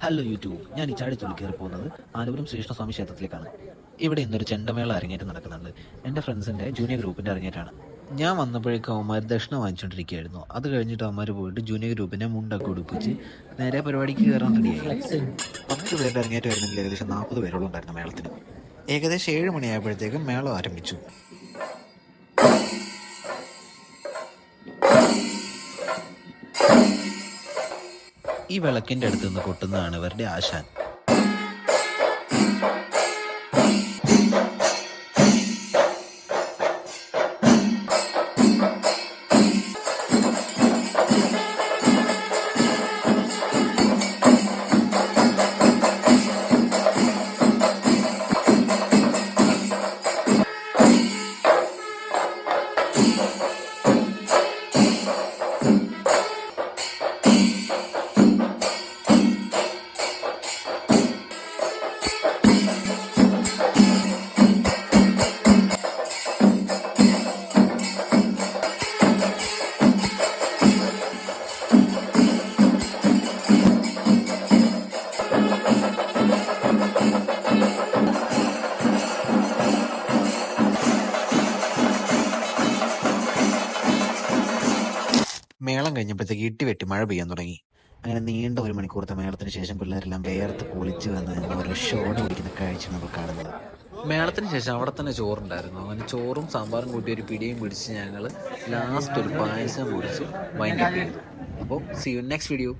Hello YouTube, ഞാൻ ഈ ചാടിത്തുള്ളി കയറി പോകുന്നത് ആനപുരം ശ്രീകൃഷ്ണസ്വാമി ക്ഷേത്രത്തിലേക്കാണ്. ഇവിടെ ഇന്നൊരു ചെണ്ടമേള അരങ്ങേറ്റം നടക്കുന്നുണ്ട്. എൻ്റെ ഫ്രണ്ട്സിൻ്റെ ജൂനിയർ ഗ്രൂപ്പിൻ്റെ അരങ്ങേറ്റാണ്. ഞാൻ വന്നപ്പോഴേക്കും അവന്മാർ ദക്ഷിണ വാങ്ങിച്ചുകൊണ്ടിരിക്കുകയായിരുന്നു. അത് കഴിഞ്ഞിട്ട് അവന്മാർ പോയിട്ട് ജൂനിയർ ഗ്രൂപ്പിനെ മുണ്ടൊക്കെ ഉടുപ്പിച്ച് നേരെ പരിപാടിക്ക് കയറാൻ റെഡിയായി. 10 പേരുടെ അരങ്ങേറ്റമായിരുന്നെങ്കിൽ ഏകദേശം 40 പേരോളം ഉണ്ടായിരുന്നു മേളത്തിന്. ഏകദേശം 7 മണിയായപ്പോഴത്തേക്കും മേളം ആരംഭിച്ചു. ഈ വിളക്കിൻ്റെ അടുത്ത് നിന്ന് കൊട്ടുന്നതാണ് ഇവരുടെ ആശാൻ. മേളം കഴിഞ്ഞപ്പോഴത്തേക്ക് ഇട്ടിവെട്ടി മഴ പെയ്യാൻ തുടങ്ങി. അങ്ങനെ നീണ്ട 1 മണിക്കൂറത്തെ മേളത്തിന് ശേഷം പിള്ളേരെല്ലാം വേർത്ത് കുളിച്ച് വന്ന് ഓരോ ഷോട് പിടിക്കുന്ന കാഴ്ച നമ്മൾ കാണുന്നത്. മേളത്തിന് ശേഷം അവിടെ തന്നെ ചോറുണ്ടായിരുന്നു. അങ്ങനെ ചോറും സാമ്പാറും കൂട്ടി ഒരു പിടിയും പിടിച്ച് ഞങ്ങൾ ലാസ്റ്റ് ഒരു പായസം കുടിച്ച് വൈൻഡപ്പ് ചെയ്തു. അപ്പോൾ സീ യു നെക്സ്റ്റ് വീഡിയോ.